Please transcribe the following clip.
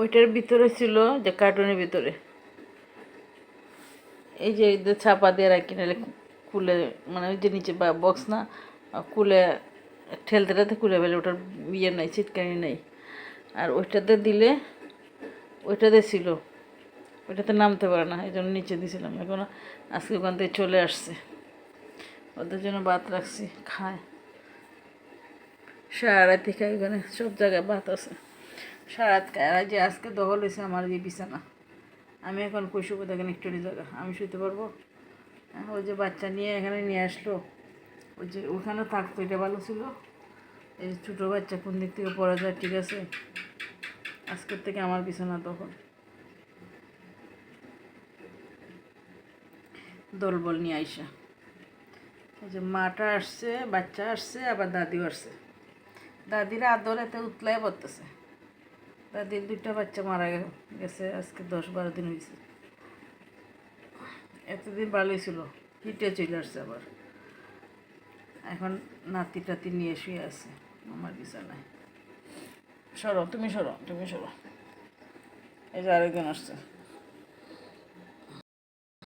ওইটার ভিতরে ছিল যে কার্টুনের ভিতরে এই যে ছাপা দিয়ে রাখি, নাহলে খুলে, মানে ওই যে নিচে বক্স না, খুলে ঠেলতে ঠেলতে খুলে ফেলে, ওটার ইয়ে নাই, ছিটকানি নেই। আর ওইটাতে দিলে, ওইটাতে ছিল, ওইটাতে নামতে পারে না, এই জন্য নিচে দিয়েছিলাম। এখন আজকে ওখান থেকে চলে আসছে, ওদের জন্য ভাত রাখছি, খায়। সারা রাতি খায়, ওখানে সব জায়গায় ভাত আছে, সারা রাত খায়। আর যে আজকে দখল হয়েছে আমার যে বিছানা, আমি এখন কই শুবো, দেখেন একটু জায়গা আমি শুতে পারবো? ওই যে বাচ্চা নিয়ে এখানে নিয়ে আসলো, ওই যে ওখানে থাকতো, এটা ভালো ছিল। এই ছোটো বাচ্চা কোন দিক থেকে পড়া যায়, ঠিক আছে। আজকের থেকে আমার বিছানা তখন দলবল নিয়ে আইসা, এই যে মাটা আসছে, বাচ্চা আসছে, আবার দাদিও আসছে। দাদিরা আদরেতে উতলাই পড়তেছে। দাদির 2টা বাচ্চা মারা গেছে, আজকে 10-12 দিন হয়েছে। এতদিন ভালোই ছিল, হিটে চলে আসছে আবার। এখন নাতি টাতি নিয়ে শুয়ে আছে আমার বিছানায়। সরো, তুমি সরো, তুমি সরো। এই যে আরেকজন আসছে।